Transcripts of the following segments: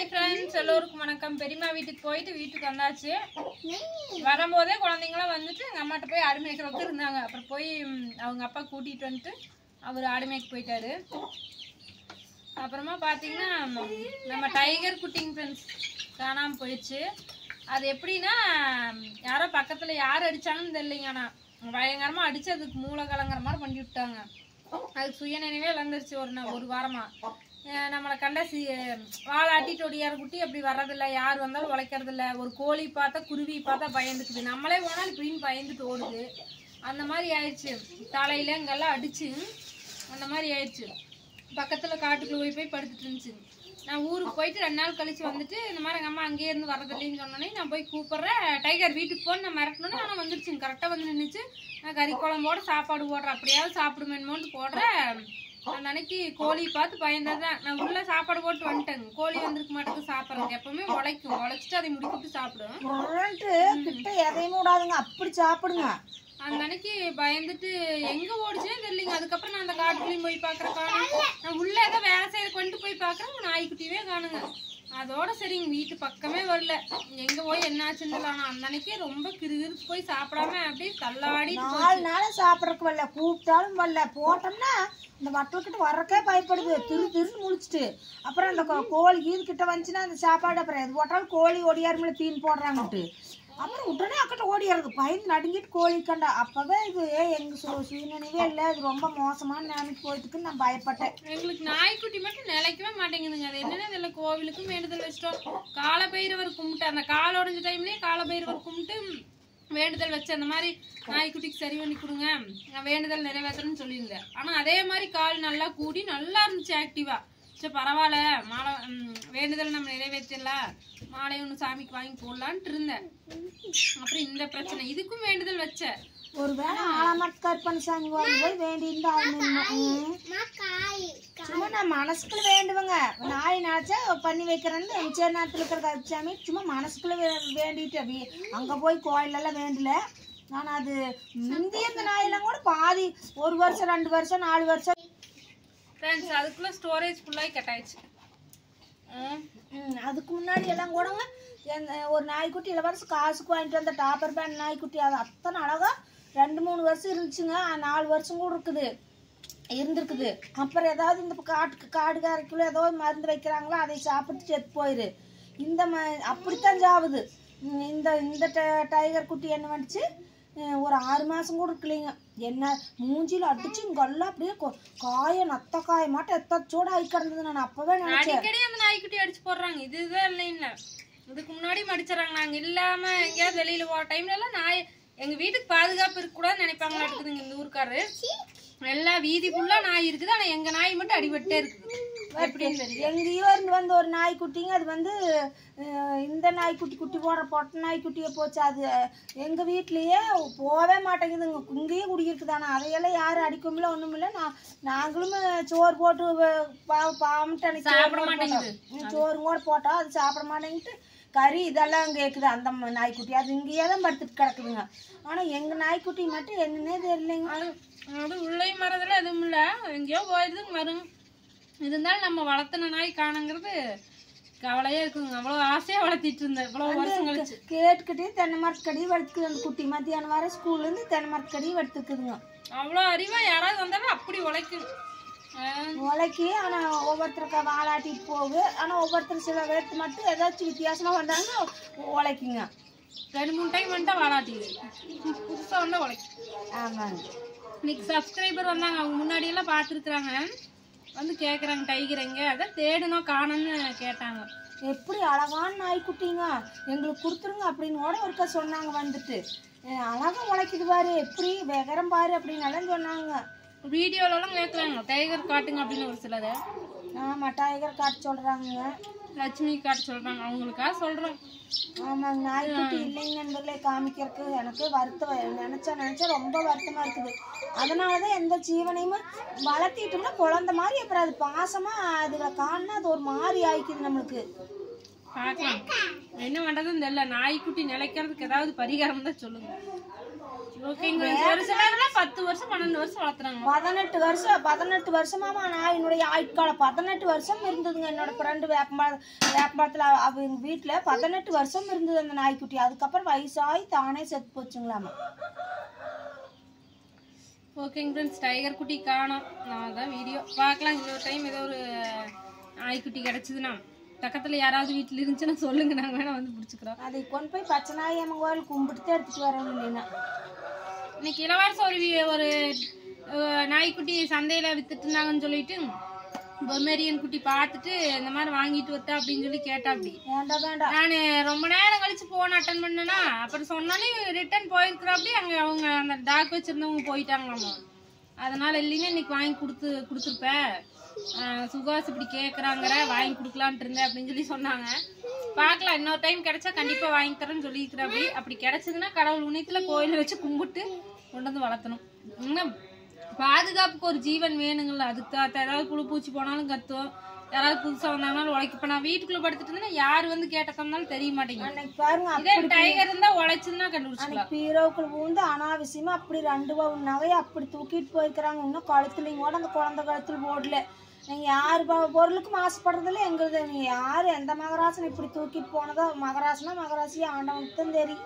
Hi friends, எல்லோருக்கும் வணக்கம். பெரியம்மா வீட்டுக்கு போயிட்டு வீட்டுக்கு வந்தாச்சு. வரும்போதே குழந்தைங்களாம் வந்துட்டு எங்கள் அம்மாட்ட போய் ஆடு மேய்க்கிறதுக்கு இருந்தாங்க. அப்புறம் போய் அவங்க அப்பா கூட்டிகிட்டு வந்துட்டு அவர் ஆடு மேய்க்க போயிட்டாரு. அப்புறமா பார்த்தீங்கன்னா நம்ம டைகர் குட்டிங் ஃப்ரெண்ட்ஸ் காணாமல் போயிடுச்சு. அது எப்படின்னா யாரோ பக்கத்தில் யார் அடித்தாங்கன்னு தெரியலைங்க. ஆனால் பயங்கரமாக அடித்து அதுக்கு மூளை கலங்குற மாதிரி பண்ணி விட்டாங்க. அதுக்கு சுயநினைவே இழந்துருச்சு. ஒரு வாரமாக நம்மளை கண்ட வாழாட்டிட்டு ஒடியார குட்டி அப்படி வர்றதில்ல, யார் வந்தாலும் உழைக்கிறதில்ல. ஒரு கோழி பார்த்தா குருவி பார்த்தா பயந்துக்குது, நம்மளே போனாலும் இப்படின்னு பயந்துட்டு ஓடுது. அந்த மாதிரி ஆயிடுச்சு. தலையில இங்கெல்லாம் அடிச்சு அந்த மாதிரி ஆயிடுச்சு. பக்கத்தில் காட்டுக்குள்ள போய் படுத்துட்டு இருந்துச்சு. நான் ஊருக்கு போயிட்டு 2 நாள் கழிச்சு வந்துட்டு இந்த மாதிரி எங்கள் அம்மா அங்கேயே இருந்து வரதில்லைன்னு சொன்னோன்னே நான் போய் கூப்பிட்றேன். டைகர் வீட்டுக்கு போன்னு நான் மிரட்டினோன்னே ஆனால் வந்துருச்சுங்க. கரெக்டாக வந்து நின்றுச்சு. நான் கறி குழம்போட சாப்பாடு போடுறேன், அப்படியாவது சாப்பிடுமேன்மோன்ட்டு போடுறேன். அந்த அன்னைக்கு கோழி பார்த்து பயந்ததான். நான் உள்ள சாப்பாடு போட்டு வந்துட்டேங்க. கோழி வந்திருக்க மாட்டேங்குது சாப்பிட்றதுக்கு. எப்பவுமே உழைச்சிட்டு அதை முடிக்கிட்டு சாப்பிடும். கிட்ட எதையும் விடாதுங்க, அப்படி சாப்பிடுங்க. அந்த அன்னைக்கு பயந்துட்டு எங்க ஓடிச்சுன்னே தெரியலங்க. அதுக்கப்புறம் நான் அந்த காட்டுக்குள்ளேயும் போய் பாக்குறேன், காணும். நான் உள்ள ஏதோ வேலை செய்ய கொண்டு போய் பாக்குறேன், நாய்க்குட்டியே காணுங்க. அதோட சரிங்க வீட்டு பக்கமே வரல. எங்க போய் என்ன ஆச்சுன்னு தெரியல. அந்த அன்னைக்கே ரொம்ப கிறுகிறுக்கு போய் சாப்பிடாம அப்படியே தள்ளாடி 4 நாள் சாப்பிட்றதுக்கு வரல, கூப்பிட்டாலும் வரல. போட்டோம்னா இந்த வட்டல்கிட்ட வர்றக்கே பயப்படுது, திருன்னு முழிச்சிட்டு. அப்புறம் அந்த கோழி இது கிட்ட வந்துச்சுன்னா அந்த சாப்பாடு அப்புறம் எது போட்டாலும் கோழி ஒடியாருமில்ல தீன் போடுறாங்கட்டு. அப்புறம் உடனே அக்கிட்ட ஓடிடுறது, பயந்து நடுங்கிட்டு கோழி கண்டா. அப்பவே இது எங்க சுயநினைவே இல்லை, இது ரொம்ப மோசமான நிலைமைக்கு போயிட்டுக்குன்னு நான் பயப்பட்டேன். எங்களுக்கு நாய்க்குட்டி மட்டும் நிலைக்கவே மாட்டேங்குதுங்க. அது என்னன்னு தெரியல. கோவிலுக்கும் வேண்டுதல் வச்சிட்டோம். காலபைரவர் கும்பிட்டு அந்த கால் உடஞ்ச டைம்லயே காலபைரவர் கும்பிட்டு வேண்டுதல் வச்சு அந்த மாதிரி நாய்க்குட்டிக்கு சரி பண்ணி கொடுங்க, நான் வேண்டுதல் நிறைவேற்றணும்னு சொல்லியிருந்தேன். ஆனா அதே மாதிரி கால் நல்லா கூடி நல்லா இருந்துச்சு, ஆக்டிவா. சரி பரவாயில்ல, மாலை வேண்டுதல் நம்ம நிறைவேற்றலாம், மாலை ஒன்று சாமிக்கு வாங்கி போடலான்ட்டு இருந்தேன். அப்புறம் இந்த பிரச்சனை, இதுக்கும் வேண்டுதல் வச்ச. ஒருவேளை ஆலமரத்து கற்பனை சாமி போய் வேண்டியிருந்தா சும்மா நான் மனசுக்குள்ள வேண்டுவேங்க. நாய் நினைச்சா பண்ணி வைக்கிறேன்னு எம்ஜிஆர் நேரத்தில் இருக்கிற கருச்சாமி சும்மா மனசுக்குள்ள வேண்டிட்டு அங்க போய் கோயிலெல்லாம் வேண்டல. நான் அது முந்தைய இந்த நாயெல்லாம் கூட பாதி 1 வருஷம் 2 வருஷம் 4 வருஷம் ஃப்ரெண்ட்ஸ் அதுக்குள்ள ஸ்டோரேஜ் ஃபுல்லாகி கட் ஆயிடுச்சு. அதுக்கு முன்னாடி எல்லாம் கூடங்க ஒரு நாய்க்குட்டி இளவரசு காசுக்கு வாங்கிட்டு வந்த டாப்பர் பேண்ட் நாய்க்குட்டி, அது அத்தனை அழகா 2-3 வருஷம் இருந்துச்சுங்க. 4 வருஷம் கூட இருந்திருக்குது. அப்புறம் ஏதாவது இந்த காடுகாரைக்குள்ள ஏதோ மருந்து வைக்கிறாங்களோ அதை சாப்பிட்டு செத்து போயிரு. அப்படித்தான் சாவுது. இந்த டைகர் குட்டி என்ன வந்துச்சு, ஒரு 6 மாசம் கூட இருக்கலைங்க. என்ன மூஞ்சில அடிச்சு இங்கெல்லாம் அப்படியே நத்த காய மாட்டேன் எத்தச்சோட ஆகி கிடந்தது. நான் அப்பவே நினைச்சேன் அந்த நாய்க்குட்டி அடிச்சு போடுறாங்க. இதுதான் இல்லைன்னு இதுக்கு முன்னாடி அடிச்சுறாங்க. நாங்க இல்லாம எங்கேயாவது வெளியில போற டைம்ல எல்லாம் நாய் எங்க வீட்டுக்கு பாதுகாப்பு இருக்க கூடாதுன்னு நினைப்பாங்களா இருக்குதுங்க இந்த ஊருக்காரு. எல்லா வீதி ஃபுல்லா நாய் இருக்குது, ஆனா எங்க நாய் மட்டும் அடிபட்டே இருக்குது. எங்கேயோ இருந்து வந்து ஒரு நாய்க்குட்டிங்க, அது இந்த நாய்க்குட்டி குட்டி பொட்ட நாய்க்குட்டியே போச்சு. அது எங்க வீட்லயே போவே மாட்டேங்குதுங்க, இங்கேயே குடியிருக்குது. ஆனா அதையெல்லாம் யாரும் அடிக்கும்ல ஒண்ணும் இல்ல. நாங்களும் சோறு போட்டு பாவம்ட்டு சாப்பிட மாட்டேங்குது. சோறு கூட போட்டோம், அது சாப்பிட மாட்டேங்கிட்டு கறி இதெல்லாம் கேக்குது. அந்த நாய்க்குட்டி அது இங்கேயே தான் படுத்துட்டு கிடக்குதுங்க. ஆனா எங்க நாய்க்குட்டி மட்டும் என்னன்னே தெரியலைங்க. அது உள்ளே மரத்துல எதுவும் இல்ல, எங்கேயோ போயிடுதுங்க வரும். இருந்தாலும் நம்ம வளர்த்தன நாய் காணுங்கிறது கவலையா இருக்குங்க. அவ்வளவு ஆசையா வளர்த்திட்டு இருந்தேன் இவ்வளவு வருஷம் கழிச்சு. கேட்டுக்கிட்டே தென்னை மரத்துக்கடி வளர்த்துக்குது அந்த குட்டி. மத்தியானம் வர ஸ்கூல்ல இருந்து தென்னை மரத்துக்கடி வளர்த்துக்குதுங்க. அவ்வளோ அறிவா யாராவது வந்தாலும் அப்படி உழைக்கும். ஆனா ஒவ்வொருத்தருக்கு வாழாட்டிட்டு போகுது. ஆனா ஒவ்வொருத்தர் சில பேருக்கு மட்டும் ஏதாச்சும் வித்தியாசமா வந்தாங்கன்னா உழைக்குங்க. 2-3 டைம் வந்துட்டா வாழாட்டிது, புதுசா வந்தா உழைக்கும். ஆமாங்க. இன்னைக்கு சப்ஸ்கிரைபர் வந்தாங்க, அவங்க முன்னாடி எல்லாம் பார்த்துருக்குறாங்க, வந்து கேட்குறாங்க டைகர் எங்க, அதான் தேடணும் காணும்னு கேட்டாங்க. எப்படி அழகான நாய்க்குட்டிங்க, எங்களுக்கு கொடுத்துருங்க அப்படின்னு கூட ஒருக்கா சொன்னாங்க. வந்துட்டு அழகா உழைக்குது பாரு, எப்படி வெகரம் பாரு அப்படின்னு எல்லாம் சொன்னாங்க. வீடியோலலாம் கேட்குறாங்க டைகர் காட்டுங்க அப்படின்னு ஒரு சிலர். ஆமாம், டைகர் காட்டு சொல்கிறாங்க, லட்சுமி காட்டு சொல்கிறாங்க, அவங்களுக்காக சொல்கிறோம். ஆமாங்க. நாய்க்குட்டி இல்லைங்க நண்பர்களே காமிக்கிறதுக்கு எனக்கு வருத்தம் நினச்சா ரொம்ப வருத்தமாக இருக்குது. அதனால தான் எந்த ஜீவனையுமே வளர்த்திட்டோம்னா குழந்தை மாதிரி அப்புறம் அது பாசமாக அதில் காணுன்னா அது ஒரு மாதிரி ஆயிக்குது நம்மளுக்கு. பார்க்கலாம் என்ன பண்ணுறதுன்னு தெரியல. நாய்க்குட்டி நிலைக்கிறதுக்கு ஏதாவது பரிகாரம் தான் சொல்லுங்கள். ஓகேங்க. ஒரு சிலர்லாம் 10 வருஷம் 12 வருஷம் வளர்த்துறாங்க. 18 வருஷமாமா நான் என்னுடைய ஆயுட்காலம் 18 வருஷம் இருந்ததுங்க. என்னோட ஃப்ரெண்டு வேப்பமரத்துல அவங்க வீட்டுல 18 வருஷம் இருந்தது அந்த நாய்க்குட்டி. அதுக்கப்புறம் வயசாகி தானே செத்து போச்சுங்களாமா. ஓகேங்க ஃப்ரெண்ட்ஸ், டைகர் குட்டி காணோம். நான் தான் வீடியோ பார்க்கலாம். இன்னொரு டைம் ஏதோ ஒரு நாய்க்குட்டி கிடச்சிதுன்னா பக்கத்தில் யாராவது வீட்டில் இருந்துச்சுன்னா சொல்லுங்க, நாங்கள் வேணா வந்து பிடிச்சிக்கிறோம். அதை கொண்டு போய் பச்சை நாய் அம்மன் கோயில் கும்பிட்டு எடுத்துட்டு வரணும். இல்லைன்னா இன்னைக்கு இளவரசம் ஒரு நாய்க்குட்டி சந்தையில் வித்துட்டு இருந்தாங்கன்னு சொல்லிட்டு பொம்மேரியன் குட்டி பார்த்துட்டு இந்த மாதிரி வாங்கிட்டு வரட்டா அப்படின்னு சொல்லி கேட்டா. அப்படி நான் ரொம்ப நேரம் கழிச்சு போன் அட்டன் பண்ணேன்னா அப்புறம் சொன்னாலே ரிட்டர்ன் போயிருக்கிறாப்படி. அங்கே அவங்க அந்த டாக் வச்சிருந்தவங்க போயிட்டாங்களாமா. அதனால இல்லைன்னா இன்னைக்கு வாங்கி கொடுத்துருப்பேன். சுகாஸ் இப்படி கேட்குறாங்கிற வாங்கி கொடுக்கலான்ட்டு இருந்தேன் அப்படின்னு சொல்லி சொன்னாங்க. பார்க்கலாம், இன்னொரு டைம் கிடைச்சா கண்டிப்பா வாங்கி தரேன்னு சொல்லியிருக்கிறப்படி. அப்படி கிடைச்சதுன்னா கடவுள் உணயத்துல கோயில வச்சு கும்பிட்டு கொண்டு வந்து வளர்த்தணும். இன்னும் பாதுகாப்புக்கு ஒரு ஜீவன் வேணுங்கள்ல. அதுக்கு ஏதாவது புழு பூச்சி போனாலும் கத்தும், யாராவது புதுசா வந்தாங்கனாலும் உழைக்க. இப்ப நான் வீட்டுக்குள்ள படுத்துட்டு இருந்தேன்னா யாரு வந்து கேட்டக்கம்னாலும் தெரிய மாட்டேங்குது. இதே டைகர் இருந்தா உழைச்சதுன்னா கண்டுபிடிச்சிக்கலாம். பீரோக்குள்ள பூந்து அனாவசியமா அப்படி 2 பவுன் நகையை அப்படி தூக்கிட்டு போயிருக்கிறாங்க. இன்னும் கழுத்துலையும் கூட அந்த குழந்தை கழுத்துல போடல. நீங்க யாரு பொருளுக்கும் ஆசைப்படுறதுல எங்களுக்கு நீங்க யாரு எந்த மகராசன் இப்படி தூக்கிட்டு போனதோ மகராசனா மகராசியா ஆண்டவனுக்கு தான் தெரியும்.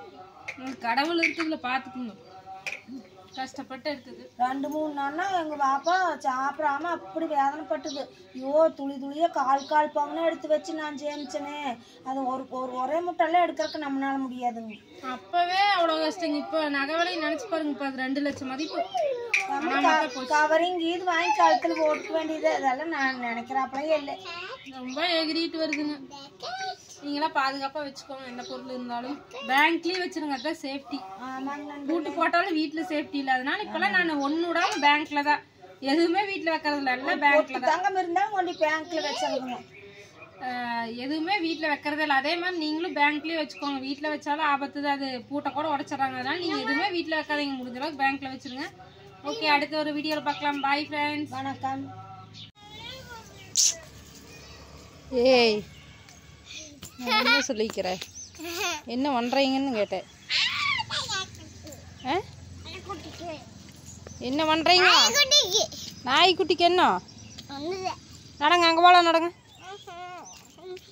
கடவுள் இருக்குதுல பாத்துக்கணும். கஷ்டப்பட்டு எடுத்தது 2-3 நாள்னா எங்க பாப்பா சாப்பிடாம அப்படி வேதனைப்பட்டது. ஐயோ துளி துளியா கால் பவுனா எடுத்து வச்சு நான் ஜெயிச்சனே. அது ஒரே முட்டெல்லாம் எடுக்கிறதுக்கு நம்மளால முடியாதுங்க. அப்பவே அவ்வளவு கஷ்டங்க. இப்ப நகவலையும் நினைச்சு பாருங்க. இப்ப அது 2 லட்சம் மதிப்பு. கவரிங் இது வாங்கி கழுத்துல போட்டுக்க வேண்டியது. அதெல்லாம் நான் நினைக்கிறாப்பவே இல்லை. ரொம்ப எகிரிட்டு வருதுங்க. நீங்களா பாதுகாப்பா வச்சுக்கோங்க. எந்த பொருள் இருந்தாலும் பேங்க்லயே வச்சிருங்க. அதான் சேஃப்டி. கூட்டு போட்டாலும் வீட்டுல சேஃப்டி இல்ல. அதனால இப்பெல்லாம் நான் ஒண்ணு விடாம பேங்க்ல தான் எதுவுமே வீட்டுல வைக்கிறது இல்ல. எல்லாம் பேங்க்ல தான். தங்கம் இருந்தாலும் ஒண்டி பேங்க்ல வச்சிருக்கணும். எதுவுமே வீட்டுல வைக்கிறது இல்லை. அதே மாதிரி நீங்களும் பேங்க்லயே வச்சுக்கோங்க. வீட்டுல வச்சாலும் ஆபத்து தான். அது பூட்டை கூட உடைச்சிடறாங்க. அதனால நீங்க எதுவுமே வீட்டுல வைக்காதீங்க. முடிஞ்ச அளவுக்கு பேங்க்ல வச்சிருங்க. ஓகே, அடுத்த ஒரு வீடியோல பார்க்கலாம். Bye friends. வணக்கம். ஏய், என்ன சொல்லிக்கிற? என்ன பண்றீங்கன்னு கேட்டேன். என்ன பண்றீங்க? நாய்க்குட்டிக்கு என்ன நடங்க, அங்க போல நடங்க.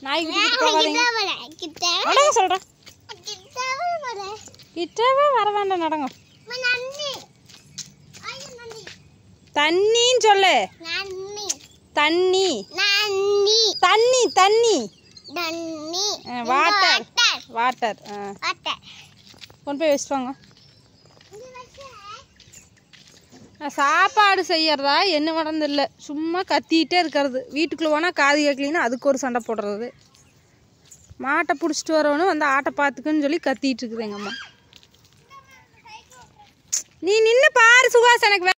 நாய்க்குட்டி போகாதீங்க. நடங்க சொல்றேன். கிட்டவே வர வேண்டாம், நடங்க. தண்ணின்னு சொல்லு. தண்ணி தண்ணி தண்ணி வாட்டர் வாட்டர். கொண்டு போய் வச்சுட்டு வாங்க. சாப்பாடு செய்யறதா என்ன நடந்து இல்லை, சும்மா கத்திக்கிட்டே இருக்கிறது. வீட்டுக்குள்ளே போனால் காது கேட்கலின்னா அதுக்கு ஒரு சண்டை போடுறது. மாட்டை பிடிச்சிட்டு வரவனும் வந்து ஆட்டை பார்த்துக்குன்னு சொல்லி கத்திட்டு இருக்குது எங்கள் அம்மா. நீ நின்று பாரு சுகாஸ், எனக்கு